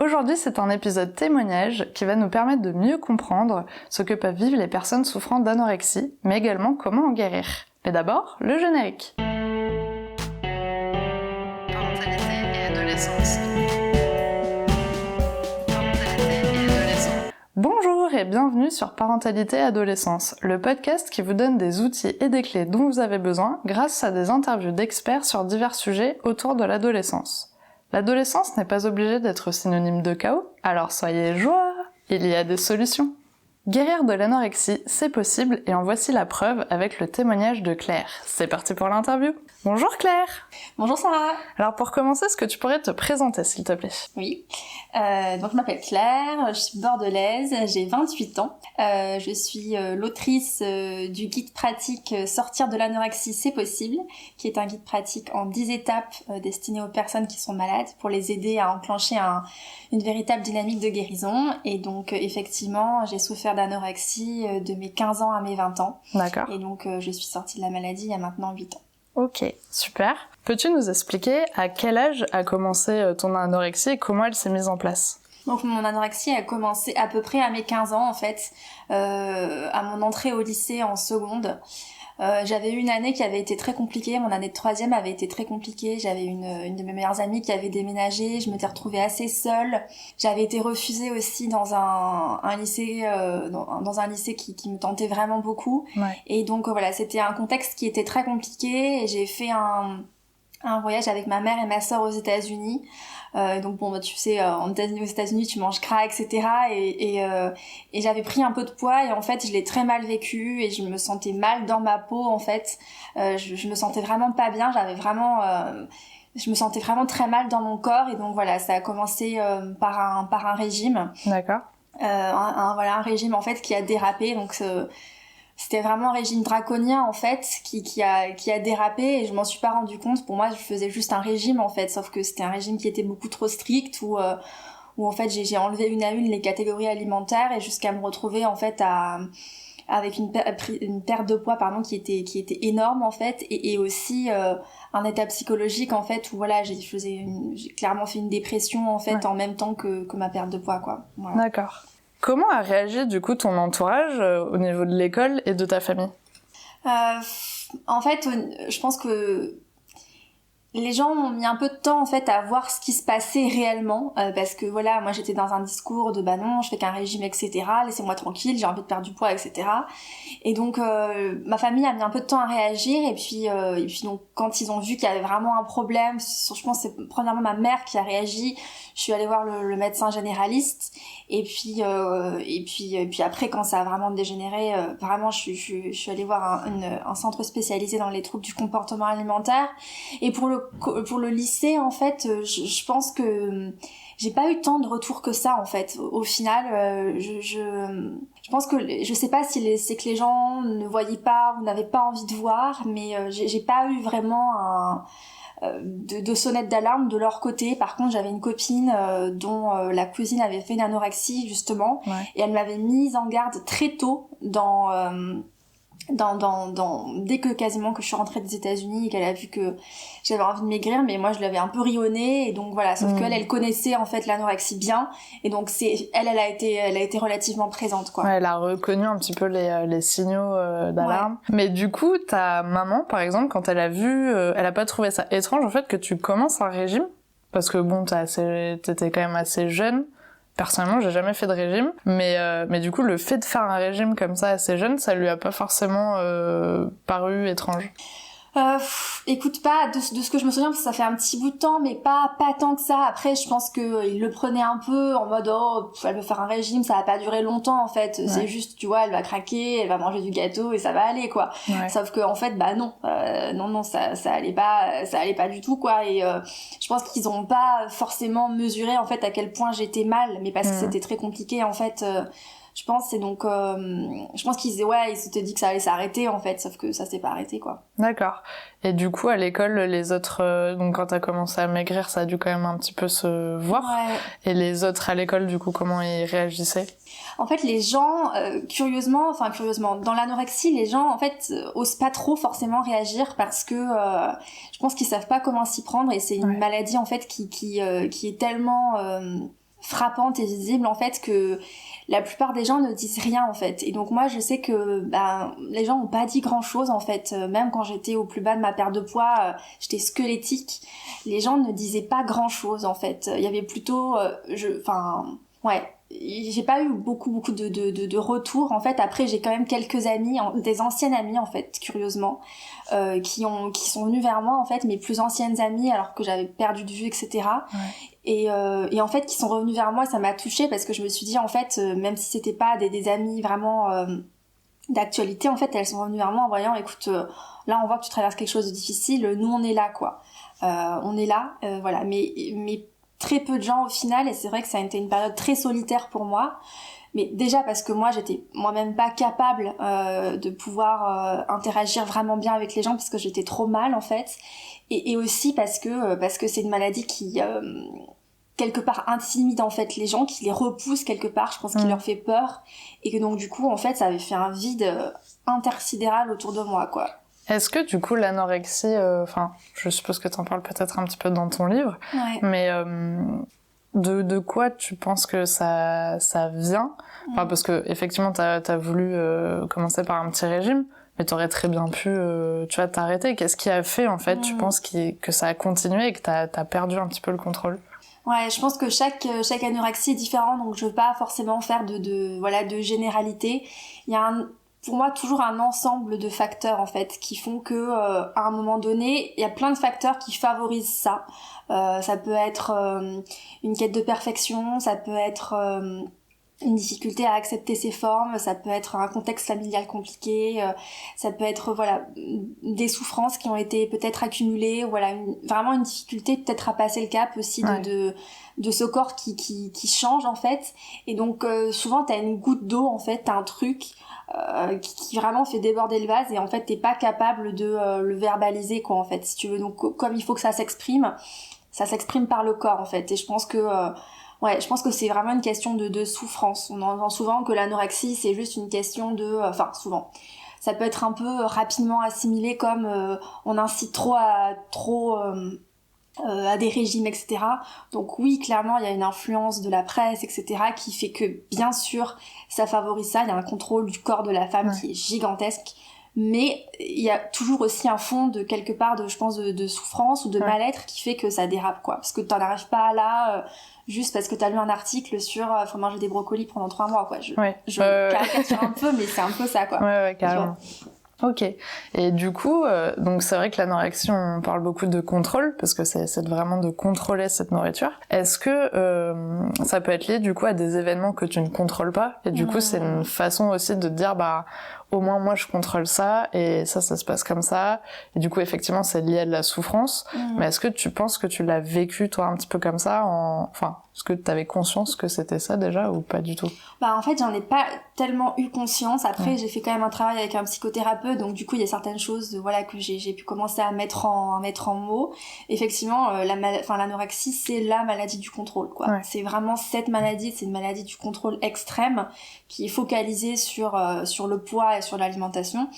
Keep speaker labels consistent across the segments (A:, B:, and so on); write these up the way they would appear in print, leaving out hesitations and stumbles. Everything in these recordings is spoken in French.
A: Aujourd'hui, c'est un épisode témoignage qui va nous permettre de mieux comprendre ce que peuvent vivre les personnes souffrant d'anorexie, mais également comment en guérir. Mais d'abord, le générique. Parentalité et adolescence. Bonjour et bienvenue sur Parentalité et Adolescence, le podcast qui vous donne des outils et des clés dont vous avez besoin grâce à des interviews d'experts sur divers sujets autour de l'adolescence. L'adolescence n'est pas obligée d'être synonyme de chaos, alors soyez joie, il y a des solutions. Guérir de l'anorexie, c'est possible et en voici la preuve avec le témoignage de Claire. C'est parti pour l'interview. Bonjour Claire.
B: Bonjour Sarah.
A: Alors pour commencer, est-ce que tu pourrais te présenter s'il te plaît ?
B: Oui, donc je m'appelle Claire, je suis bordelaise, j'ai 28 ans. Je suis l'autrice du guide pratique Sortir de l'anorexie, c'est possible, qui est un guide pratique en 10 étapes destiné aux personnes qui sont malades pour les aider à enclencher une véritable dynamique de guérison. Et donc effectivement, j'ai souffert d'anorexie de mes 15 ans à mes 20 ans.
A: D'accord.
B: Et donc je suis sortie de la maladie il y a maintenant 8 ans.
A: Ok, super. Peux-tu nous expliquer à quel âge a commencé ton anorexie et comment elle s'est mise en place ?
B: Donc mon anorexie a commencé à peu près à mes 15 ans en fait, à mon entrée au lycée en seconde. J'avais eu une année qui avait été très compliquée, mon année de troisième avait été très compliquée, j'avais une de mes meilleures amies qui avait déménagé, je m'étais retrouvée assez seule, j'avais été refusée aussi dans un lycée, dans un lycée qui me tentait vraiment beaucoup,
A: Ouais.
B: Et donc voilà, c'était un contexte qui était très compliqué, et j'ai fait un voyage avec ma mère et ma sœur aux États-Unis. Donc bon, bah, tu sais, aux États-Unis, tu manges gras, etc. Et j'avais pris un peu de poids et en fait, je l'ai très mal vécu et je me sentais mal dans ma peau en fait. Je me sentais vraiment pas bien. Je me sentais vraiment très mal dans mon corps et donc voilà, ça a commencé par un régime.
A: D'accord.
B: Un régime en fait qui a dérapé. Donc c'était vraiment un régime draconien en fait qui a dérapé et je m'en suis pas rendu compte. Pour moi, je faisais juste un régime en fait, sauf que c'était un régime qui était beaucoup trop strict où en fait j'ai enlevé une à une les catégories alimentaires et jusqu'à me retrouver en fait avec une perte de poids qui était énorme en fait et aussi un état psychologique en fait où voilà, j'ai clairement fait une dépression en fait, ouais, en même temps que ma perte de poids quoi. Voilà.
A: D'accord. Comment a réagi du coup ton entourage au niveau de l'école et de ta famille ?
B: En fait, je pense que les gens ont mis un peu de temps en fait à voir ce qui se passait réellement parce que voilà, moi j'étais dans un discours de bah non, je fais qu'un régime, etc. Laissez-moi tranquille, j'ai envie de perdre du poids, etc. Et donc ma famille a mis un peu de temps à réagir et puis donc quand ils ont vu qu'il y avait vraiment un problème, je pense que c'est premièrement ma mère qui a réagi. Je suis allée voir le médecin généraliste et puis après quand ça a vraiment dégénéré, vraiment je suis allée voir un centre spécialisé dans les troubles du comportement alimentaire. Et pour le lycée en fait, je pense que j'ai pas eu tant de retours que ça en fait. Au final, je pense que je sais pas si c'est que les gens ne voyaient pas ou n'avaient pas envie de voir, mais j'ai pas eu vraiment de sonnette d'alarme de leur côté. Par contre, j'avais une copine dont la cousine avait fait une anorexie justement, ouais, et elle m'avait mise en garde très tôt dès que quasiment que je suis rentrée des États-Unis et qu'elle a vu que j'avais envie de maigrir, mais moi je l'avais un peu rionné et donc voilà, sauf qu'elle elle connaissait en fait l'anorexie bien et donc elle a été relativement présente quoi.
A: Ouais, elle a reconnu un petit peu les signaux d'alarme. Ouais. Mais du coup, ta maman par exemple, quand elle a vu, elle a pas trouvé ça étrange en fait que tu commences un régime parce que bon, t'étais quand même assez jeune. Personnellement, j'ai jamais fait de régime, mais du coup, le fait de faire un régime comme ça assez jeune, ça lui a pas forcément paru étrange.
B: Écoute, pas de ce que je me souviens parce que ça fait un petit bout de temps, mais pas tant que ça. Après, je pense que il le prenait un peu en mode elle veut faire un régime, ça va pas durer longtemps en fait. Ouais. C'est juste, tu vois, elle va craquer, elle va manger du gâteau et ça va aller quoi. Ouais. Sauf que en fait, bah non, ça allait pas du tout quoi. Et je pense qu'ils ont pas forcément mesuré en fait à quel point j'étais mal, mais parce que c'était très compliqué en fait. Je pense c'est donc je pense qu'ils s'étaient dit que ça allait s'arrêter en fait, sauf que ça s'est pas arrêté quoi.
A: D'accord. Et du coup à l'école les autres donc quand t'as commencé à maigrir ça a dû quand même un petit peu se voir. Ouais. Et les autres à l'école du coup comment ils réagissaient ?
B: En fait, les gens, curieusement, dans l'anorexie, les gens, en fait, osent pas trop forcément réagir parce que je pense qu'ils savent pas comment s'y prendre et c'est une maladie, en fait, qui est tellement frappante et visible en fait que la plupart des gens ne disent rien en fait. Et donc moi je sais que les gens ont pas dit grand chose en fait. Même quand j'étais au plus bas de ma perte de poids, j'étais squelettique, les gens ne disaient pas grand chose en fait. Il y avait plutôt j'ai pas eu beaucoup de retours en fait. Après j'ai quand même quelques amis, des anciennes amies en fait, curieusement, qui sont venues vers moi en fait, mes plus anciennes amies alors que j'avais perdu de vue, etc.
A: Ouais.
B: Et en fait qui sont revenues vers moi, ça m'a touchée parce que je me suis dit en fait, même si c'était pas des amis vraiment d'actualité, en fait elles sont venues vers moi en voyant, écoute, là on voit que tu traverses quelque chose de difficile, nous on est là quoi, on est là, voilà. Mais très peu de gens au final, et c'est vrai que ça a été une période très solitaire pour moi. Mais déjà parce que moi j'étais moi-même pas capable de pouvoir interagir vraiment bien avec les gens parce que j'étais trop mal en fait, et aussi parce que c'est une maladie qui quelque part intimide en fait les gens, qui les repousse quelque part, je pense qu'il leur fait peur, et que donc du coup en fait ça avait fait un vide intersidéral autour de moi quoi.
A: Est-ce que du coup l'anorexie, je suppose que t'en parles peut-être un petit peu dans ton livre,
B: Ouais.
A: mais de quoi tu penses que ça vient? Enfin, parce que effectivement t'as voulu commencer par un petit régime, mais t'aurais très bien pu t'arrêter. Qu'est-ce qui a fait en fait, tu penses que ça a continué et que t'as perdu un petit peu le contrôle?
B: Ouais, je pense que chaque anorexie est différente, donc je veux pas forcément faire de généralité. Il y a pour moi toujours un ensemble de facteurs en fait qui font que à un moment donné, il y a plein de facteurs qui favorisent ça. Ça peut être une quête de perfection, ça peut être une difficulté à accepter ses formes, ça peut être un contexte familial compliqué, ça peut être des souffrances qui ont été peut-être accumulées, vraiment une difficulté peut-être à passer le cap aussi de ce corps qui change en fait. Et donc souvent t'as une goutte d'eau en fait, t'as un truc qui vraiment fait déborder le vase, et en fait t'es pas capable de le verbaliser quoi en fait, si tu veux. Donc comme il faut que ça s'exprime par le corps en fait. Et je pense que c'est vraiment une question de souffrance. On entend souvent que l'anorexie c'est juste une question souvent ça peut être un peu rapidement assimilé comme on incite trop à des régimes, etc. Donc oui, clairement, il y a une influence de la presse, etc. qui fait que, bien sûr, ça favorise ça. Il y a un contrôle du corps de la femme qui est gigantesque. Mais il y a toujours aussi un fond de quelque part je pense, de souffrance ou de mal-être qui fait que ça dérape, quoi. Parce que t'en arrives pas là, juste parce que t'as lu un article sur faut manger des brocolis pendant 3 mois, quoi. Je caricature un peu, mais c'est un peu ça, quoi.
A: Ouais, carrément. Ok. Et du coup, donc c'est vrai que l'anorexie, on parle beaucoup de contrôle, parce que c'est vraiment de contrôler cette nourriture. Est-ce que ça peut être lié du coup à des événements que tu ne contrôles pas? Et du coup, c'est une façon aussi de te dire, au moins moi je contrôle ça, et ça se passe comme ça. Et du coup, effectivement, c'est lié à de la souffrance. Mais est-ce que tu penses que tu l'as vécu, toi, un petit peu comme ça est-ce que tu avais conscience que c'était ça déjà, ou pas du tout?
B: En fait, j'en ai pas tellement eu conscience. Après, j'ai fait quand même un travail avec un psychothérapeute, donc du coup, il y a certaines choses, que j'ai pu commencer à mettre en mots. Effectivement, l'anorexie, c'est la maladie du contrôle, quoi. Ouais. C'est vraiment cette maladie, c'est une maladie du contrôle extrême qui est focalisée sur le poids et sur l'alimentation.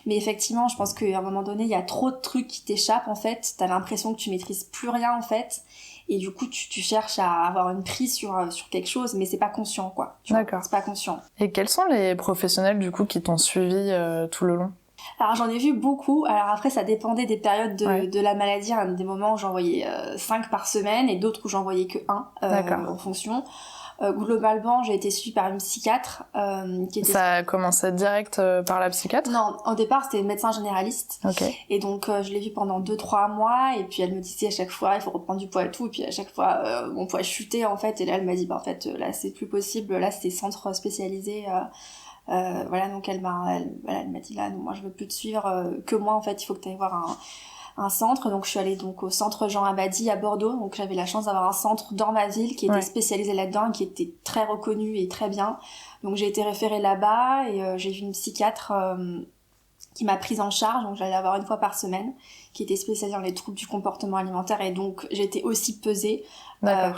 B: Mais effectivement, je pense qu'à un moment donné, il y a trop de trucs qui t'échappent, en fait. T'as l'impression que tu maîtrises plus rien, en fait. Et du coup, tu cherches à avoir une prise sur quelque chose, mais c'est pas conscient, quoi.
A: D'accord.
B: C'est pas conscient.
A: Et quels sont les professionnels, du coup, qui t'ont suivi tout le long?
B: Alors, j'en ai vu beaucoup. Alors après, ça dépendait des périodes de la maladie. Il y a des moments où j'en voyais 5 par semaine, et d'autres où j'en voyais que 1 en fonction. Globalement, j'ai été suivie par une psychiatre qui était...
A: Ça a commencé direct par la psychiatre?
B: Non, au départ, c'était une médecin généraliste.
A: Okay.
B: Et donc, je l'ai vue pendant 2-3 mois, et puis elle me disait à chaque fois, il faut reprendre du poids et tout, et puis à chaque fois, mon poids chutait, en fait, et là, elle m'a dit, en fait, là, c'est plus possible, là, c'était centre spécialisé, donc elle m'a dit, là, non, moi, je veux plus te suivre, que moi, en fait, il faut que tu ailles voir un centre. Donc je suis allée donc au centre Jean Abadie à Bordeaux, donc j'avais la chance d'avoir un centre dans ma ville qui était spécialisé là-dedans, qui était très reconnu et très bien. Donc j'ai été référée là-bas, et j'ai vu une psychiatre qui m'a prise en charge, donc j'allais la voir 1 fois par semaine, qui était spécialisée dans les troubles du comportement alimentaire, et donc j'étais aussi pesée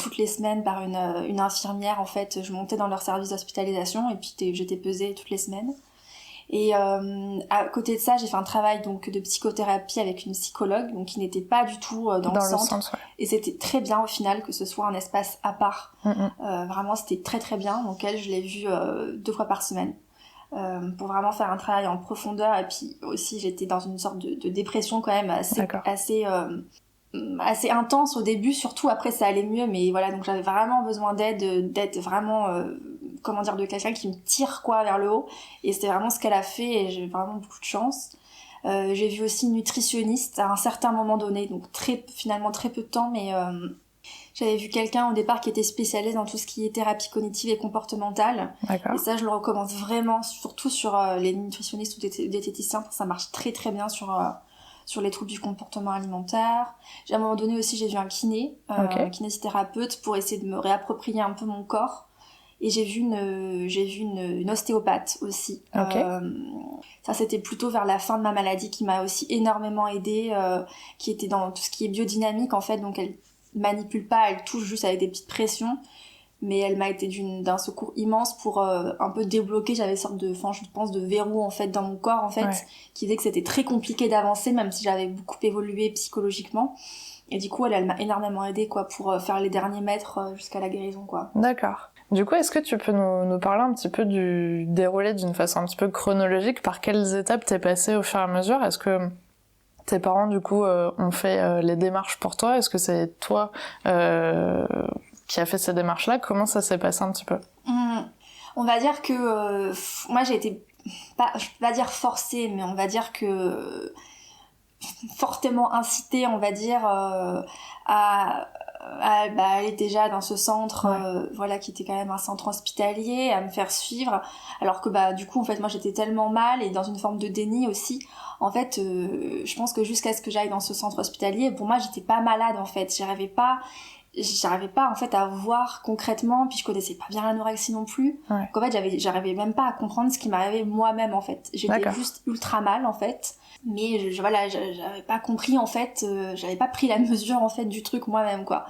B: toutes les semaines par une infirmière. En fait, je montais dans leur service d'hospitalisation, et puis j'étais pesée toutes les semaines. Et à côté de ça, j'ai fait un travail donc de psychothérapie avec une psychologue, donc qui n'était pas du tout dans le centre.
A: Ouais.
B: Et c'était très bien au final que ce soit un espace à part. Vraiment, c'était très très bien. Donc elle, je l'ai vue 2 fois par semaine. Pour vraiment faire un travail en profondeur. Et puis aussi, j'étais dans une sorte de dépression quand même assez intense au début, surtout après ça allait mieux, mais voilà, donc j'avais vraiment besoin d'être vraiment de quelqu'un qui me tire quoi vers le haut, et c'était vraiment ce qu'elle a fait, et j'ai vraiment beaucoup de chance. J'ai vu aussi une nutritionniste à un certain moment donné, donc finalement très peu de temps, mais j'avais vu quelqu'un au départ qui était spécialisé dans tout ce qui est thérapie cognitive et comportementale.
A: D'accord.
B: Et ça, je le recommande vraiment, surtout sur les nutritionnistes ou diététiciens, ça marche très très bien sur les troubles du comportement alimentaire. À un moment donné aussi, j'ai vu un kinésithérapeute pour essayer de me réapproprier un peu mon corps. Et j'ai vu une ostéopathe aussi. Ça, c'était plutôt vers la fin de ma maladie, qui m'a aussi énormément aidée, qui était dans tout ce qui est biodynamique en fait, donc elle manipule pas, elle touche juste avec des petites pressions. Mais elle m'a été d'un secours immense pour un peu débloquer. J'avais une sorte de verrou en fait dans mon corps en fait, qui faisait que c'était très compliqué d'avancer, même si j'avais beaucoup évolué psychologiquement. Et du coup, elle m'a énormément aidée quoi, pour faire les derniers mètres jusqu'à la guérison quoi.
A: D'accord. Du coup, est-ce que tu peux nous parler un petit peu du déroulé d'une façon un petit peu chronologique, par quelles étapes t'es passé au fur et à mesure? Est-ce que tes parents du coup ont fait les démarches pour toi? Est-ce que c'est toi qui a fait ces démarches-là? Comment ça s'est passé un petit peu?
B: On va dire que moi j'ai été, je peux pas dire forcée, mais on va dire que fortement incitée, on va dire, à aller déjà dans ce centre, qui était quand même un centre hospitalier, à me faire suivre, alors que du coup en fait moi j'étais tellement mal et dans une forme de déni aussi. En fait, je pense que jusqu'à ce que j'aille dans ce centre hospitalier, pour moi j'étais pas malade en fait, j'arrivais pas en fait à voir concrètement, puis je connaissais pas bien l'anorexie non plus. Donc en fait j'arrivais même pas à comprendre ce qui m'arrivait moi-même en fait. J'étais juste ultra mal en fait, mais j'avais pas compris en fait, j'avais pas pris la mesure en fait du truc moi-même quoi.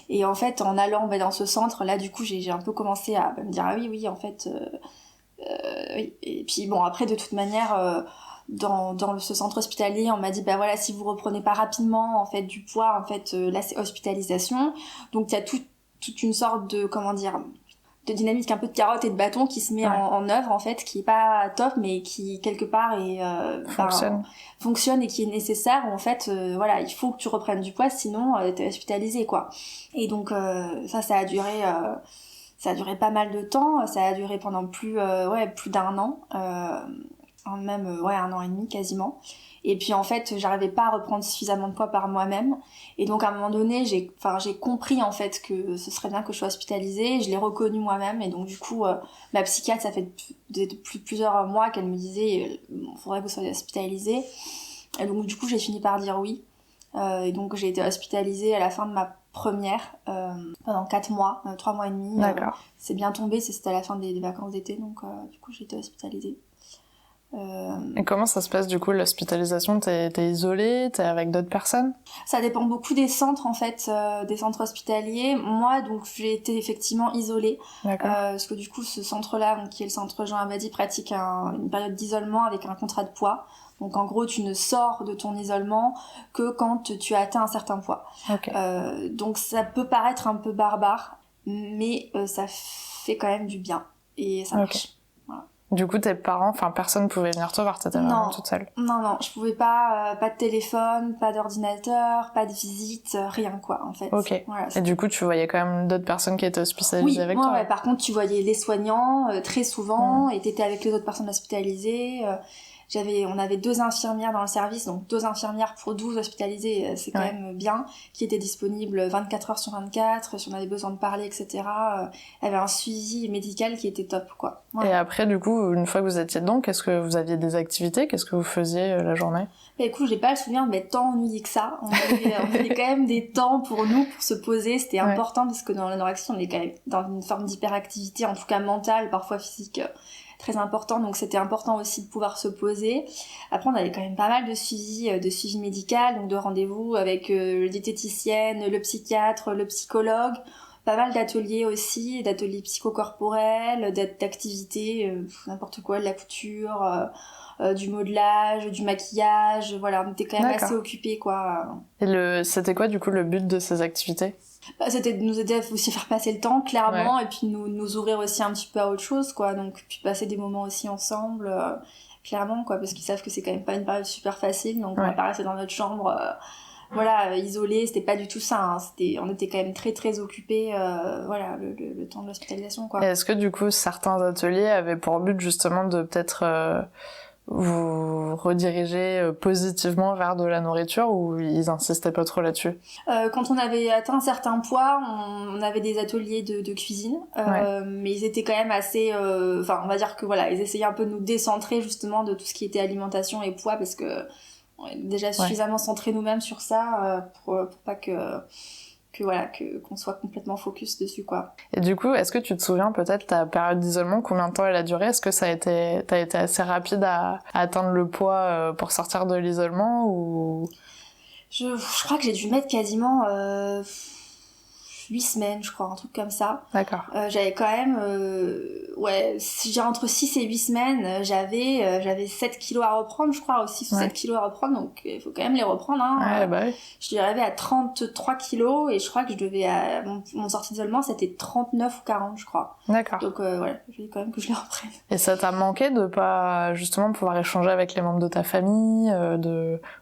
B: Et en fait en allant dans ce centre là, du coup j'ai un peu commencé à me dire ah oui en fait oui. Et puis bon après de toute manière dans ce centre hospitalier, on m'a dit si vous reprenez pas rapidement en fait du poids, en fait là c'est hospitalisation. Donc il y a toute une sorte de de dynamique, un peu de carotte et de bâton qui se met en œuvre en fait, qui est pas top mais qui quelque part fonctionne et qui est nécessaire, où en fait il faut que tu reprennes du poids, sinon t'es hospitalisé quoi. Et donc ça a duré pas mal de temps, ça a duré pendant plus d'1 an. Même 1 an et demi quasiment. Et puis en fait j'arrivais pas à reprendre suffisamment de poids par moi-même, et donc à un moment donné j'ai compris en fait que ce serait bien que je sois hospitalisée. Je l'ai reconnu moi-même, et donc du coup ma psychiatre, ça fait plusieurs mois qu'elle me disait faudrait que vous soyez hospitalisée, et donc du coup j'ai fini par dire oui, et donc j'ai été hospitalisée à la fin de ma première pendant 4 mois, 3 mois et demi. C'est bien tombé, c'était à la fin des vacances d'été, donc du coup j'ai été hospitalisée.
A: Et comment ça se passe du coup l'hospitalisation? T'es isolée? T'es avec d'autres personnes?
B: Ça dépend beaucoup des centres en fait, des centres hospitaliers. Moi donc j'ai été effectivement isolée, parce que du coup ce centre-là, donc, qui est le centre Jean Abadie, pratique une période d'isolement avec un contrat de poids. Donc en gros tu ne sors de ton isolement que quand tu as atteint un certain poids. Donc ça peut paraître un peu barbare, mais ça fait quand même du bien et ça marche.
A: Du coup, tes parents, personne pouvait venir te voir, t'étais vraiment toute seule?
B: Non, je pouvais pas, pas de téléphone, pas d'ordinateur, pas de visite, rien quoi, en fait.
A: Et du coup, tu voyais quand même d'autres personnes qui étaient hospitalisées avec toi?
B: Oui, par contre, tu voyais les soignants très souvent, et t'étais avec les autres personnes hospitalisées. On avait 2 infirmières dans le service, donc 2 infirmières pour 12 hospitalisés, c'est quand même bien, qui étaient disponibles 24 heures sur 24, si on avait besoin de parler, etc. Il y avait un suivi médical qui était top, quoi.
A: Et après, du coup, une fois que vous étiez dedans, qu'est-ce que vous aviez des activités? Qu'est-ce que vous faisiez la journée?
B: Écoute, j'ai pas le souvenir d'être tant ennuyée que ça. On avait quand même des temps pour nous, pour se poser. C'était important, parce que dans l'anorexie, on est quand même dans une forme d'hyperactivité, en tout cas mentale, parfois physique, très important, donc c'était important aussi de pouvoir se poser. Après on avait quand même pas mal de suivi médical, donc de rendez-vous avec le diététicienne, le psychiatre, le psychologue, pas mal d'ateliers aussi, d'ateliers psychocorporels, d'activités, n'importe quoi, de la couture, du modelage, du maquillage, voilà, on était quand même assez occupés, quoi.
A: Et c'était quoi, du coup, le but de ces activités?
B: C'était de nous aider à aussi faire passer le temps, clairement, et puis nous ouvrir aussi un petit peu à autre chose, quoi, donc puis passer des moments aussi ensemble, clairement, quoi, parce qu'ils savent que c'est quand même pas une période super facile, donc on va pas rester dans notre chambre, voilà, isolés, c'était pas du tout ça, hein. On était quand même très très occupés, voilà, le temps de l'hospitalisation, quoi.
A: Et est-ce que du coup certains ateliers avaient pour but justement de peut-être vous rediriger positivement vers de la nourriture, ou ils insistaient pas trop là-dessus?
B: Quand on avait atteint un certain poids, on avait des ateliers de cuisine, mais ils étaient quand même assez, enfin on va dire que voilà, ils essayaient un peu de nous décentrer justement de tout ce qui était alimentation et poids, parce que on est déjà suffisamment centrés nous-mêmes sur ça, pour pas qu'on soit complètement focus dessus, quoi.
A: Et du coup, est-ce que tu te souviens peut-être ta période d'isolement, combien de temps elle a duré? Est-ce que t'as été assez rapide à atteindre le poids pour sortir de l'isolement, ou...
B: Je crois que j'ai dû mettre quasiment 8 semaines, je crois, un truc comme ça.
A: D'accord.
B: J'avais quand même, si j'ai entre 6 et 8 semaines, j'avais 7 kilos à reprendre, je crois, ou 6 ou 7 kilos à reprendre, donc il faut quand même les reprendre, hein.
A: Ouais, bah oui.
B: Je suis arrivée à 33 kilos, et je crois que je devais, mon sortie d'isolement, c'était 39 ou 40, je crois.
A: D'accord.
B: Donc voilà, il fallait quand même que je les reprenne.
A: Et ça t'a manqué de pas, justement, pouvoir échanger avec les membres de ta famille,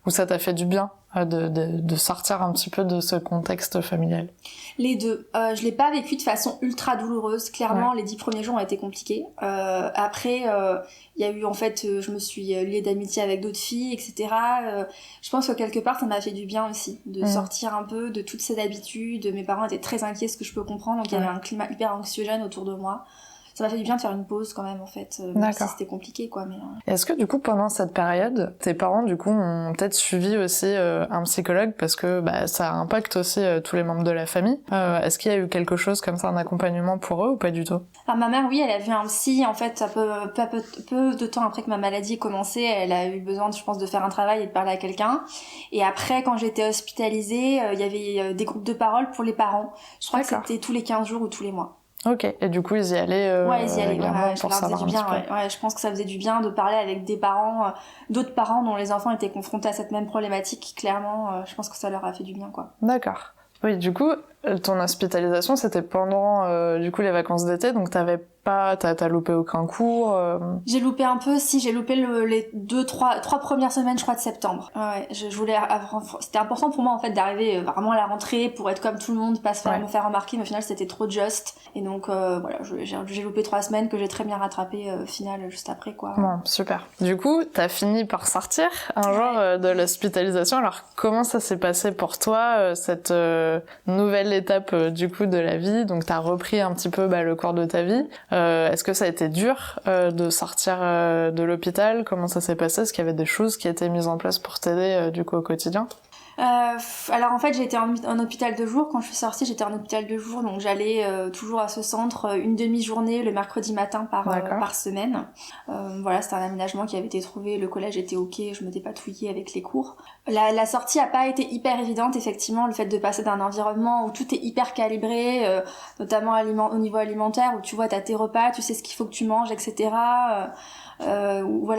A: ou ça t'a fait du bien de sortir un petit peu de ce contexte familial?
B: Les deux. Je l'ai pas vécu de façon ultra douloureuse. Clairement, les 10 premiers jours ont été compliqués. Après, il y a eu, en fait, je me suis liée d'amitié avec d'autres filles, etc. Je pense que quelque part, ça m'a fait du bien aussi, de sortir un peu de toutes ces habitudes. Mes parents étaient très inquiets, ce que je peux comprendre, donc il y avait un climat hyper anxiogène autour de moi. Ça m'a fait du bien de faire une pause quand même, en fait, même si c'était compliqué, quoi. Mais
A: est-ce que du coup, pendant cette période, tes parents du coup ont peut-être suivi aussi un psychologue, parce que ça impacte aussi tous les membres de la famille? Est-ce qu'il y a eu quelque chose comme ça, un accompagnement pour eux, ou pas du tout?
B: Alors, ma mère, oui, elle a vu un psy, en fait, peu de temps après que ma maladie ait commencé. Elle a eu besoin, je pense, de faire un travail et de parler à quelqu'un. Et après, quand j'étais hospitalisée, il y avait des groupes de parole pour les parents. Je crois que c'était tous les 15 jours ou tous les mois.
A: Ok, et du coup ils y allaient
B: ils y allaient,
A: pour
B: ça leur faisait du bien,
A: un petit peu.
B: Je pense que ça faisait du bien de parler avec des parents, d'autres parents dont les enfants étaient confrontés à cette même problématique. Clairement, je pense que ça leur a fait du bien, quoi.
A: D'accord. Oui, du coup, ton hospitalisation, c'était pendant du coup les vacances d'été, donc t'as loupé aucun cours?
B: J'ai loupé un peu, j'ai loupé les 3 premières semaines, je crois, de septembre. Je voulais, c'était important pour moi, en fait, d'arriver vraiment à la rentrée pour être comme tout le monde, pas me faire remarquer, mais au final, c'était trop juste. Et donc, voilà, j'ai loupé 3 semaines que j'ai très bien rattrapé au final, juste après, quoi.
A: Bon, super. Du coup, t'as fini par sortir un jour de l'hospitalisation. Alors, comment ça s'est passé pour toi, cette nouvelle étape du coup de la vie? Donc, t'as repris un petit peu le cours de ta vie. Est-ce que ça a été dur de sortir de l'hôpital? Comment ça s'est passé? Est-ce qu'il y avait des choses qui étaient mises en place pour t'aider du coup au quotidien?
B: Alors en fait j'ai été en hôpital de jour. Quand je suis sortie, j'étais en hôpital de jour, donc j'allais toujours à ce centre une demi-journée le mercredi matin par semaine. Voilà, c'était un aménagement qui avait été trouvé, le collège était ok, je me dépatouillais avec les cours. La sortie a pas été hyper évidente, effectivement, le fait de passer d'un environnement où tout est hyper calibré, notamment au niveau alimentaire, où tu vois t'as tes repas, tu sais ce qu'il faut que tu manges, etc. Où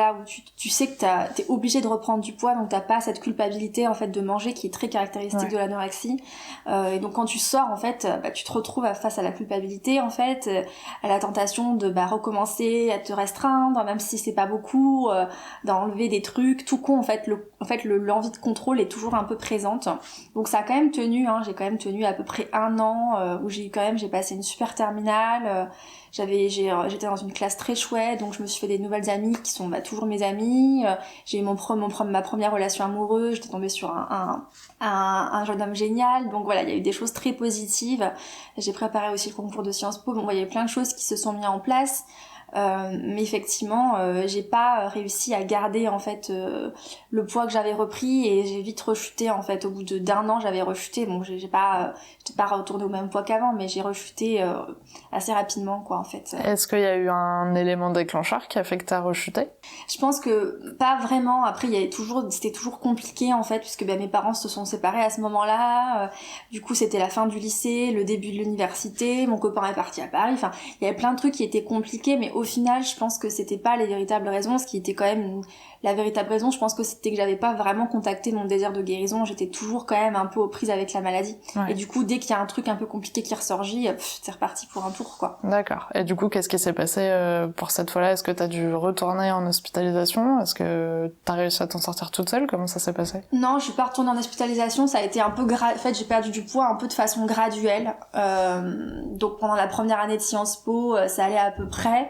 B: tu sais que t'es obligé de reprendre du poids, donc t'as pas cette culpabilité en fait de manger qui est très caractéristique de l'anorexie. Et donc quand tu sors en fait, tu te retrouves face à la culpabilité en fait, à la tentation de recommencer à te restreindre, même si c'est pas beaucoup, d'enlever des trucs, tout con en fait. L'envie de contrôle est toujours un peu présente. Donc ça a quand même tenu, j'ai quand même tenu à peu près 1 an où j'ai passé une super terminale. J'étais dans une classe très chouette, donc je me suis fait des nouvelles amies qui sont toujours mes amies. J'ai eu ma première relation amoureuse, j'étais tombée sur un jeune homme génial, donc voilà, il y a eu des choses très positives. J'ai préparé aussi le concours de Sciences Po, donc il y a eu plein de choses qui se sont mises en place. Mais effectivement, j'ai pas réussi à garder en fait le poids que j'avais repris et j'ai vite rechuté en fait. Au bout d'un an, j'avais rechuté. Bon, j'étais pas retournée au même poids qu'avant, mais j'ai rechuté assez rapidement quoi en fait.
A: Est-ce qu'il y a eu un élément déclencheur qui a fait que t'as rechuté?
B: Je pense que pas vraiment. Après, c'était toujours compliqué en fait, puisque mes parents se sont séparés à ce moment-là. Du coup, c'était la fin du lycée, le début de l'université. Mon copain est parti à Paris. Enfin, il y avait plein de trucs qui étaient compliqués, mais au final, je pense que c'était pas les véritables raisons. Ce qui était quand même la véritable raison, je pense que c'était que j'avais pas vraiment contacté mon désir de guérison. J'étais toujours quand même un peu aux prises avec la maladie. Ouais. Et du coup, dès qu'il y a un truc un peu compliqué qui ressurgit, c'est reparti pour un tour, quoi.
A: D'accord. Et du coup, qu'est-ce qui s'est passé pour cette fois-là? Est-ce que t'as dû retourner en hospitalisation? Est-ce que t'as réussi à t'en sortir toute seule? Comment ça s'est passé?
B: Non, je suis pas retournée en hospitalisation. Ça a été un peu en fait, j'ai perdu du poids un peu de façon graduelle. Donc pendant la première année de Sciences Po, ça allait à peu près.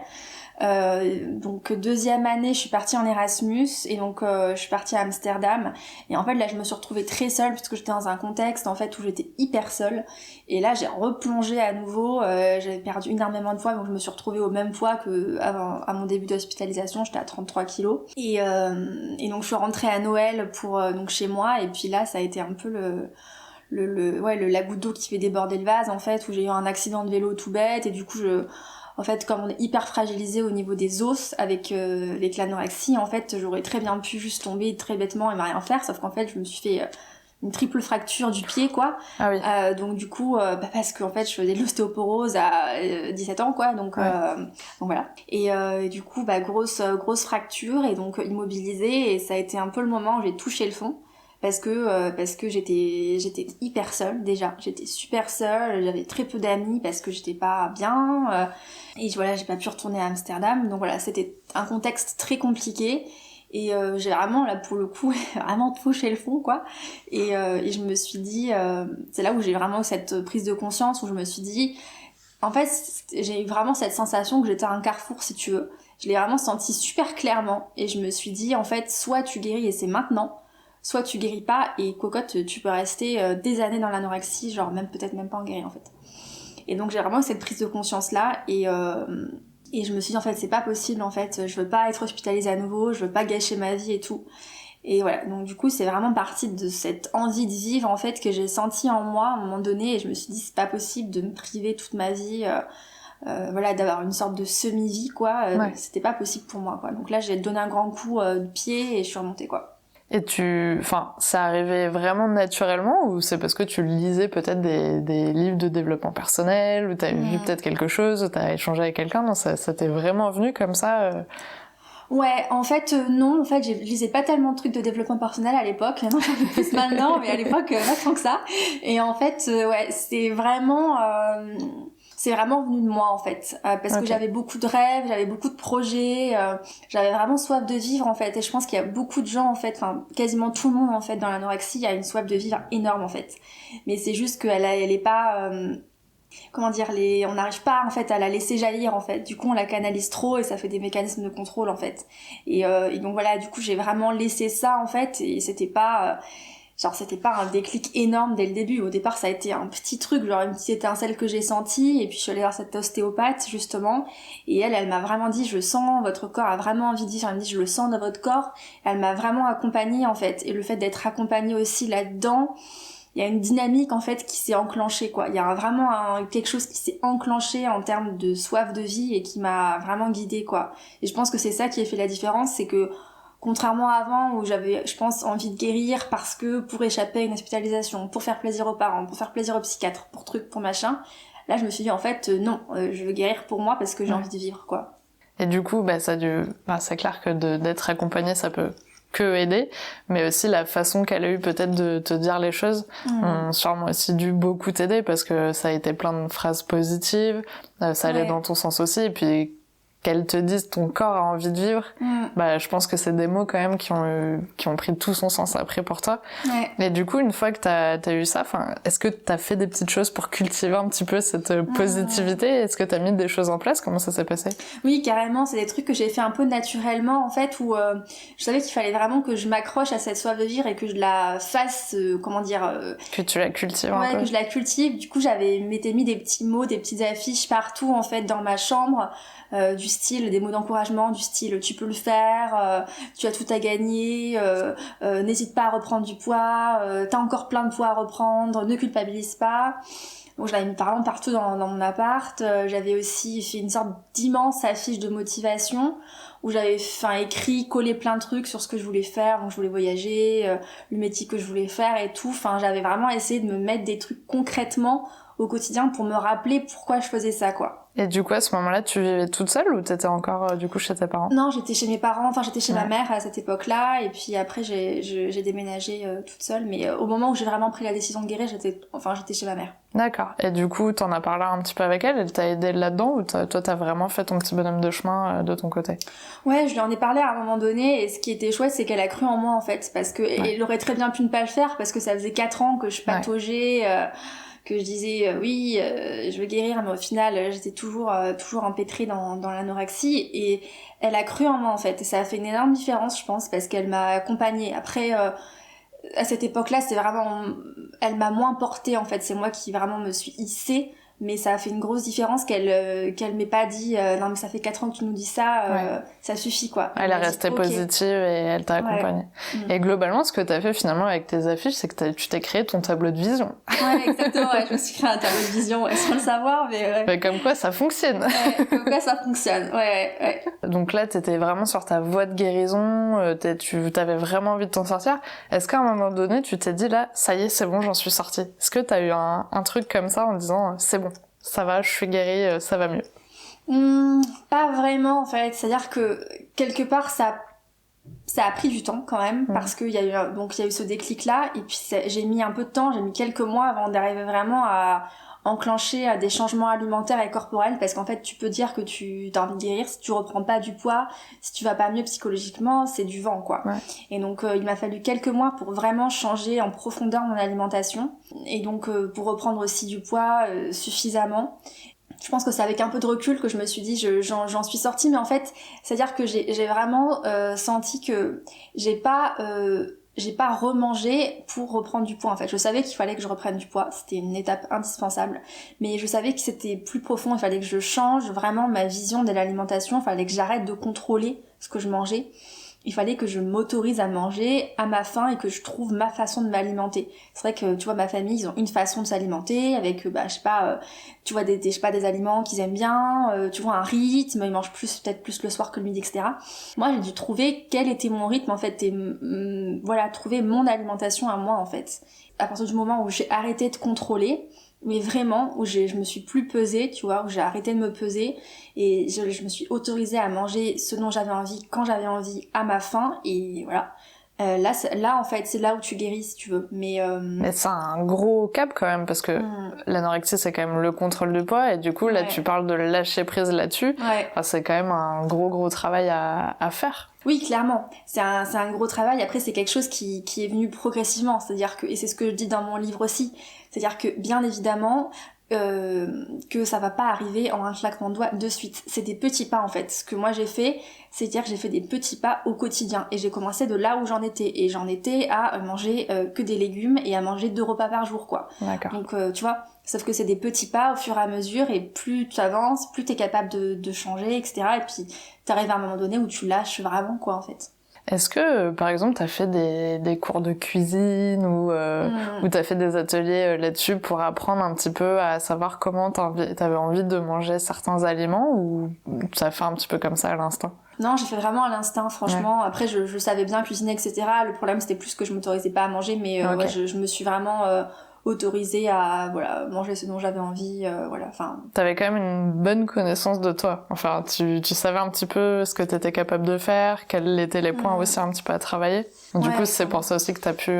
B: Donc deuxième année, je suis partie en Erasmus et donc je suis partie à Amsterdam et en fait là je me suis retrouvée très seule puisque j'étais dans un contexte en fait où j'étais hyper seule et là j'ai replongé à nouveau, j'avais perdu énormément de poids donc je me suis retrouvée au même poids que à mon début d'hospitalisation, j'étais à 33 kilos et donc je suis rentrée à Noël pour donc chez moi et puis là ça a été un peu la goutte d'eau qui fait déborder le vase en fait, où j'ai eu un accident de vélo tout bête et du coup en fait, comme on est hyper fragilisé au niveau des os avec l'anorexie, en fait, j'aurais très bien pu juste tomber très bêtement et rien faire, sauf qu'en fait, je me suis fait une triple fracture du pied, quoi.
A: Ah oui.
B: Donc du coup, parce qu'en fait, je faisais de l'ostéoporose à 17 ans, quoi. Donc voilà. Et du coup, grosse fracture et donc immobilisée. Et ça a été un peu le moment où j'ai touché le fond. Parce que j'étais hyper seule déjà, j'étais super seule, j'avais très peu d'amis parce que j'étais pas bien et voilà, j'ai pas pu retourner à Amsterdam, donc voilà, c'était un contexte très compliqué et j'ai vraiment là pour le coup vraiment touché le fond quoi et je me suis dit c'est là où j'ai vraiment cette prise de conscience où je me suis dit en fait j'ai eu vraiment cette sensation que j'étais à un carrefour si tu veux, je l'ai vraiment senti super clairement et je me suis dit en fait soit tu guéris et c'est maintenant, soit tu guéris pas et cocotte tu peux rester des années dans l'anorexie, genre peut-être même pas en guérir en fait. Et donc j'ai vraiment eu cette prise de conscience là et je me suis dit en fait c'est pas possible en fait, je veux pas être hospitalisée à nouveau, je veux pas gâcher ma vie et tout. Et voilà, donc du coup c'est vraiment parti de cette envie de vivre en fait que j'ai sentie en moi à un moment donné et je me suis dit c'est pas possible de me priver toute ma vie voilà, d'avoir une sorte de semi-vie quoi, c'était pas possible pour moi quoi. Donc là j'ai donné un grand coup de pied et je suis remontée quoi.
A: Et ça arrivait vraiment naturellement ou c'est parce que tu lisais peut-être des livres de développement personnel ou t'avais vu peut-être quelque chose, ou t'as échangé avec quelqu'un, non, ça t'est vraiment venu comme ça
B: Ouais, en fait, non, en fait, je lisais pas tellement de trucs de développement personnel à l'époque, non, j'en ai plus maintenant, mais à l'époque, pas tant que ça. Et en fait, ouais, c'est vraiment venu de moi en fait parce que j'avais beaucoup de rêves, j'avais beaucoup de projets, j'avais vraiment soif de vivre en fait et je pense qu'il y a beaucoup de gens en fait, enfin quasiment tout le monde en fait dans l'anorexie, il y a une soif de vivre énorme en fait, mais c'est juste qu'elle est pas comment dire, on n'arrive pas en fait à la laisser jaillir en fait, du coup on la canalise trop et ça fait des mécanismes de contrôle en fait et donc voilà, du coup j'ai vraiment laissé ça en fait et c'était pas un déclic énorme dès le début. Au départ, ça a été un petit truc, genre une petite étincelle que j'ai sentie, et puis je suis allée voir cette ostéopathe, justement, et elle m'a vraiment dit, je sens, votre corps a vraiment envie de vivre, elle me dit, je le sens dans votre corps, elle m'a vraiment accompagnée, en fait, et le fait d'être accompagnée aussi là-dedans, il y a une dynamique, en fait, qui s'est enclenchée, quoi. Il y a vraiment quelque chose qui s'est enclenché en termes de soif de vie, et qui m'a vraiment guidée, quoi. Et je pense que c'est ça qui a fait la différence, c'est que contrairement à avant où j'avais, je pense, envie de guérir parce que pour échapper à une hospitalisation, pour faire plaisir aux parents, pour faire plaisir aux psychiatres, pour truc, pour machin, là je me suis dit en fait non, je veux guérir pour moi parce que j'ai envie de vivre quoi.
A: Et du coup, c'est clair que d'être accompagnée ça peut que aider, mais aussi la façon qu'elle a eu peut-être de te dire les choses ont sûrement aussi dû beaucoup t'aider parce que ça a été plein de phrases positives, ça allait dans ton sens aussi, et puis qu'elle te dise ton corps a envie de vivre, je pense que c'est des mots quand même qui ont pris tout son sens après pour toi. Ouais. Et du coup, une fois que t'as eu ça, est-ce que t'as fait des petites choses pour cultiver un petit peu cette positivité? Est-ce que t'as mis des choses en place? Comment ça s'est passé?
B: Oui, carrément, c'est des trucs que j'ai fait un peu naturellement en fait, où je savais qu'il fallait vraiment que je m'accroche à cette soif de vivre et que je la fasse,
A: que tu la cultives un peu.
B: Ouais, que je la cultive. Du coup, m'étais mis des petits mots, des petites affiches partout en fait dans ma chambre. Du style, des mots d'encouragement du style tu peux le faire, tu as tout à gagner, n'hésite pas à reprendre du poids, t'as encore plein de poids à reprendre, ne culpabilise pas. Donc je l'avais mis vraiment partout dans mon appart. J'avais aussi fait une sorte d'immense affiche de motivation où j'avais écrit, collé plein de trucs sur ce que je voulais faire. Donc je voulais voyager, le métier que je voulais faire et tout. J'avais vraiment essayé de me mettre des trucs concrètement au quotidien pour me rappeler pourquoi je faisais ça, quoi.
A: Et du coup, à ce moment-là, tu vivais toute seule ou t'étais encore du coup chez tes parents?
B: Non, j'étais chez mes parents, j'étais chez ma mère à cette époque-là, et puis après j'ai déménagé toute seule, mais au moment où j'ai vraiment pris la décision de guérir, j'étais chez ma mère.
A: D'accord. Et du coup, t'en as parlé un petit peu avec elle t'a aidé là-dedans ou toi t'as vraiment fait ton petit bonhomme de chemin de ton côté?
B: Ouais, je lui en ai parlé à un moment donné, et ce qui était chouette, c'est qu'elle a cru en moi en fait, parce que elle aurait très bien pu ne pas le faire, parce que ça faisait 4 ans que je pataugeais, que je disais oui, je veux guérir, mais au final j'étais toujours empêtrée dans l'anorexie, et elle a cru en moi en fait, et ça a fait une énorme différence, je pense, parce qu'elle m'a accompagnée. Après à cette époque-là, c'est vraiment, elle m'a moins portée en fait, c'est moi qui vraiment me suis hissée, mais ça a fait une grosse différence qu'elle m'ait pas dit non mais ça fait 4 ans que tu nous dis ça, ça suffit quoi.
A: Elle est restée positive et elle t'a accompagnée. Et globalement, ce que t'as fait finalement avec tes affiches, c'est que tu t'es créé ton tableau de vision.
B: Ouais, exactement, je me suis créé un tableau de vision sans le savoir, mais
A: Mais comme quoi ça fonctionne.
B: Comme quoi ça fonctionne, ouais.
A: Donc là, t'étais vraiment sur ta voie de guérison, t'avais vraiment envie de t'en sortir. Est-ce qu'à un moment donné, tu t'es dit là, ça y est, c'est bon, j'en suis sortie? Est-ce que t'as eu un truc comme ça en disant c'est bon, ça va, je suis guérie, ça va mieux?
B: Pas vraiment en fait, c'est-à-dire que quelque part ça a pris du temps quand même, parce qu'il y a eu ce déclic là, et puis j'ai mis un peu de temps, j'ai mis quelques mois avant d'arriver vraiment à enclencher des changements alimentaires et corporels, parce qu'en fait tu peux dire que tu as envie de guérir, si tu reprends pas du poids, si tu vas pas mieux psychologiquement, c'est du vent quoi. Et donc il m'a fallu quelques mois pour vraiment changer en profondeur mon alimentation, et donc pour reprendre aussi du poids suffisamment. Je pense que c'est avec un peu de recul que je me suis dit j'en suis sortie, mais en fait c'est à dire que j'ai vraiment senti que j'ai pas remangé pour reprendre du poids en fait. Je savais qu'il fallait que je reprenne du poids, c'était une étape indispensable, mais je savais que c'était plus profond, il fallait que je change vraiment ma vision de l'alimentation, il fallait que j'arrête de contrôler ce que je mangeais. Il fallait que je m'autorise à manger à ma faim et que je trouve ma façon de m'alimenter. C'est vrai que tu vois, ma famille, ils ont une façon de s'alimenter avec tu vois des aliments qu'ils aiment bien, tu vois un rythme, ils mangent peut-être plus le soir que le midi, etc. Moi, j'ai dû trouver quel était mon rythme en fait, et trouver mon alimentation à moi en fait. À partir du moment où j'ai arrêté de contrôler, mais vraiment où je me suis plus pesée, tu vois, où j'ai arrêté de me peser, et je me suis autorisée à manger ce dont j'avais envie, quand j'avais envie, à ma faim, et voilà. Là en fait c'est là où tu guéris si tu veux, mais
A: c'est un gros cap quand même, parce que l'anorexie c'est quand même le contrôle de poids, et du coup là tu parles de lâcher prise là-dessus. Enfin, c'est quand même un gros travail à faire.
B: Oui, clairement, c'est un gros travail. Après c'est quelque chose qui est venu progressivement, c'est-à-dire que, et c'est ce que je dis dans mon livre aussi, c'est-à-dire que bien évidemment que ça va pas arriver en un claquement de doigts de suite. C'est des petits pas en fait. Ce que moi j'ai fait, c'est-à-dire que j'ai fait des petits pas au quotidien, et j'ai commencé de là où j'en étais, et j'en étais à manger que des légumes et à manger 2 repas par jour quoi.
A: D'accord.
B: Donc tu vois, sauf que c'est des petits pas au fur et à mesure, et plus tu avances, plus t'es capable de changer, etc. Et puis t'arrives à un moment donné où tu lâches vraiment quoi en fait.
A: Est-ce que, par exemple, t'as fait des cours de cuisine ou t'as fait des ateliers là-dessus pour apprendre un petit peu à savoir comment t'avais envie de manger certains aliments, ou t'as fait un petit peu comme ça à l'instinct?
B: Non, j'ai fait vraiment à l'instinct, franchement. Après, je savais bien cuisiner, etc. Le problème, c'était plus que je m'autorisais pas à manger, mais je me suis vraiment autorisée à manger ce dont j'avais envie,
A: T'avais quand même une bonne connaissance de toi. Enfin, tu savais un petit peu ce que t'étais capable de faire, quels étaient les points aussi un petit peu à travailler. Du coup, c'est pour ça aussi que t'as pu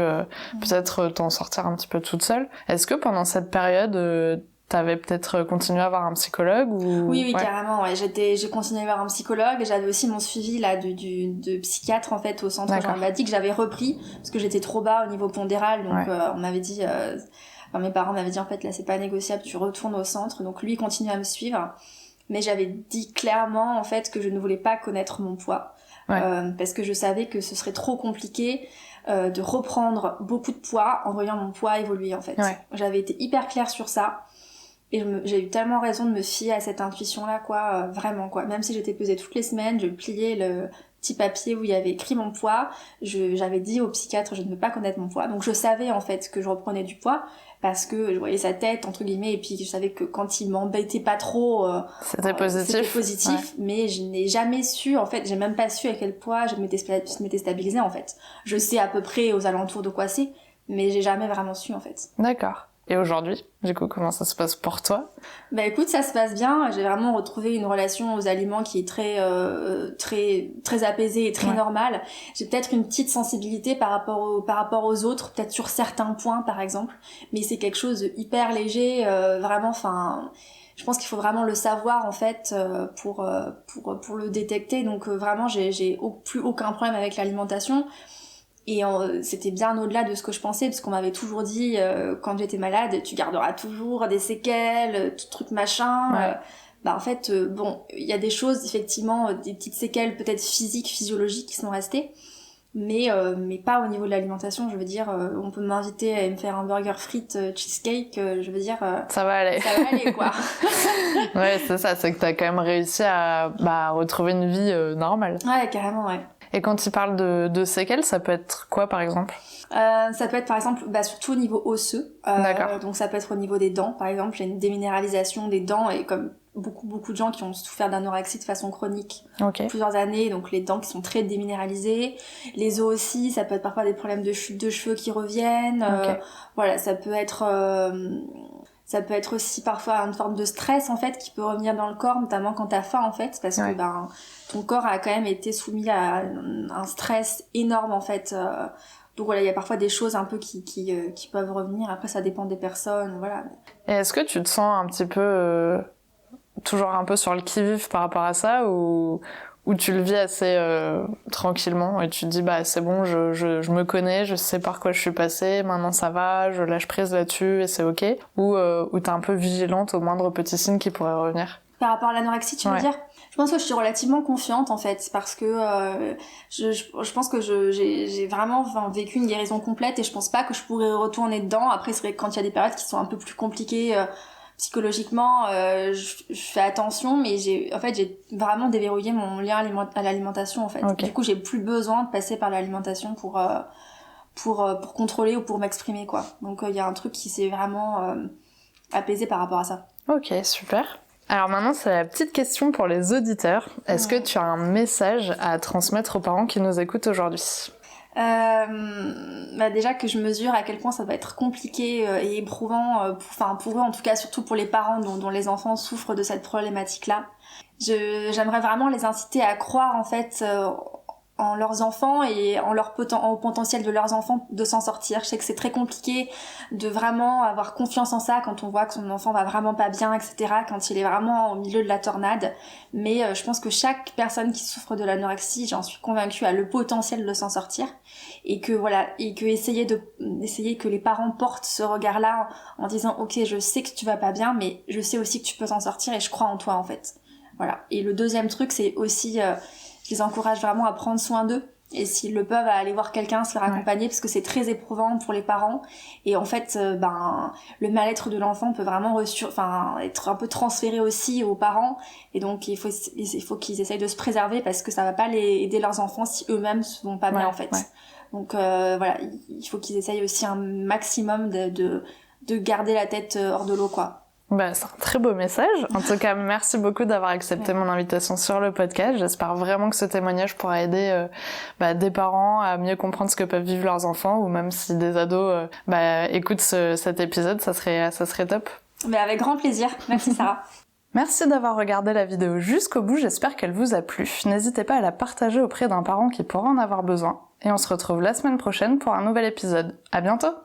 A: peut-être t'en sortir un petit peu toute seule. Est-ce que pendant cette période, t'avais peut-être continué à voir un psychologue ou...
B: Oui, carrément, ouais. J'ai continué à voir un psychologue, et j'avais aussi mon suivi là de psychiatre en fait au centre. On m'a dit que j'avais repris parce que j'étais trop bas au niveau pondéral, donc on m'avait dit mes parents m'avaient dit en fait là c'est pas négociable, tu retournes au centre. Donc lui il continue à me suivre, mais j'avais dit clairement en fait que je ne voulais pas connaître mon poids, parce que je savais que ce serait trop compliqué de reprendre beaucoup de poids en voyant mon poids évoluer en fait. J'avais été hyper claire sur ça. Et j'ai eu tellement raison de me fier à cette intuition-là, quoi, vraiment, quoi. Même si j'étais pesée toutes les semaines, je pliais le petit papier où il y avait écrit mon poids. J'avais dit au psychiatre, je ne veux pas connaître mon poids. Donc je savais, en fait, que je reprenais du poids, parce que je voyais sa tête, entre guillemets, et puis je savais que quand il m'embêtait pas trop,
A: c'était positif.
B: Ouais. Mais je n'ai jamais su, en fait, j'ai même pas su à quel poids je m'étais stabilisée, en fait. Je sais à peu près aux alentours de quoi c'est, mais j'ai jamais vraiment su, en fait.
A: D'accord. Et aujourd'hui, du coup, comment ça se passe pour toi ?
B: Bah écoute, ça se passe bien. J'ai vraiment retrouvé une relation aux aliments qui est très apaisée et très normale. J'ai peut-être une petite sensibilité par rapport aux autres, peut-être sur certains points par exemple, mais c'est quelque chose de hyper léger, vraiment. Enfin, je pense qu'il faut vraiment le savoir en fait pour le détecter. Donc vraiment, j'ai plus aucun problème avec l'alimentation. Et c'était bien au-delà de ce que je pensais, parce qu'on m'avait toujours dit, quand j'étais malade, tu garderas toujours des séquelles, tout truc machin.
A: Ouais.
B: Bah en fait, bon, il y a des choses, effectivement, des petites séquelles peut-être physiques, physiologiques qui sont restées, mais pas au niveau de l'alimentation. Je veux dire, on peut m'inviter à me faire un burger frites, cheesecake, je veux dire...
A: ça va aller.
B: Ça va aller, quoi.
A: Ouais, c'est ça, c'est que t'as quand même réussi à retrouver une vie normale.
B: Ouais, carrément, ouais.
A: Et quand tu parles de séquelles, ça peut être quoi par exemple ?
B: Ça peut être par exemple, surtout au niveau osseux.
A: D'accord.
B: Donc ça peut être au niveau des dents, par exemple. J'ai une déminéralisation des dents et comme beaucoup de gens qui ont souffert d'anorexie de façon chronique plusieurs années, donc les dents qui sont très déminéralisées. Les os aussi, ça peut être parfois des problèmes de chute de cheveux qui reviennent. Voilà, ça peut être aussi parfois une forme de stress en fait qui peut revenir dans le corps, notamment quand t'as faim en fait, parce que ton corps a quand même été soumis à un stress énorme en fait. Donc voilà, il y a parfois des choses un peu qui peuvent revenir. Après, ça dépend des personnes, voilà.
A: Et est-ce que tu te sens un petit peu toujours un peu sur le qui-vive par rapport à ça, ou tu le vis assez tranquillement et tu te dis bah c'est bon, je me connais, je sais par quoi je suis passée, maintenant ça va, je lâche prise là-dessus et c'est ok, ou t'es un peu vigilante au moindre petit signe qui pourrait revenir?
B: Par rapport à l'anorexie, tu veux dire? Je pense que je suis relativement confiante en fait, parce que je pense que j'ai vraiment vécu une guérison complète et je pense pas que je pourrais retourner dedans. Après, c'est vrai que quand il y a des périodes qui sont un peu plus compliquées psychologiquement, je fais attention, mais j'ai vraiment déverrouillé mon lien à l'alimentation en fait. Du coup, j'ai plus besoin de passer par l'alimentation pour contrôler ou pour m'exprimer quoi. Donc il y a un truc qui s'est vraiment apaisé par rapport à ça.
A: Ok, super. Alors maintenant, c'est la petite question pour les auditeurs. Est-ce que tu as un message à transmettre aux parents qui nous écoutent aujourd'hui ?
B: Déjà que je mesure à quel point ça va être compliqué et éprouvant, pour eux en tout cas, surtout pour les parents dont les enfants souffrent de cette problématique-là. J'aimerais vraiment les inciter à croire en fait en leurs enfants et au potentiel de leurs enfants de s'en sortir. Je sais que c'est très compliqué de vraiment avoir confiance en ça quand on voit que son enfant va vraiment pas bien, etc., quand il est vraiment au milieu de la tornade. Mais je pense que chaque personne qui souffre de l'anorexie, j'en suis convaincue, a le potentiel de s'en sortir. Et que voilà, essayer que les parents portent ce regard-là en disant ok, je sais que tu vas pas bien, mais je sais aussi que tu peux t'en sortir et je crois en toi en fait. Voilà. Et le deuxième truc, c'est aussi je les encourage vraiment à prendre soin d'eux et s'ils le peuvent à aller voir quelqu'un, se faire accompagner parce que c'est très éprouvant pour les parents et en fait le mal-être de l'enfant peut vraiment être un peu transféré aussi aux parents et donc il faut qu'ils essayent de se préserver parce que ça va pas aider leurs enfants si eux-mêmes se vont pas bien en fait. Donc voilà, il faut qu'ils essayent aussi un maximum de garder la tête hors de l'eau quoi.
A: Bah, c'est un très beau message. En tout cas, merci beaucoup d'avoir accepté mon invitation sur le podcast. J'espère vraiment que ce témoignage pourra aider des parents à mieux comprendre ce que peuvent vivre leurs enfants, ou même si des ados écoutent cet épisode, ça serait top.
B: Mais avec grand plaisir. Merci Sarah.
A: Merci d'avoir regardé la vidéo jusqu'au bout, j'espère qu'elle vous a plu. N'hésitez pas à la partager auprès d'un parent qui pourra en avoir besoin. Et on se retrouve la semaine prochaine pour un nouvel épisode. À bientôt!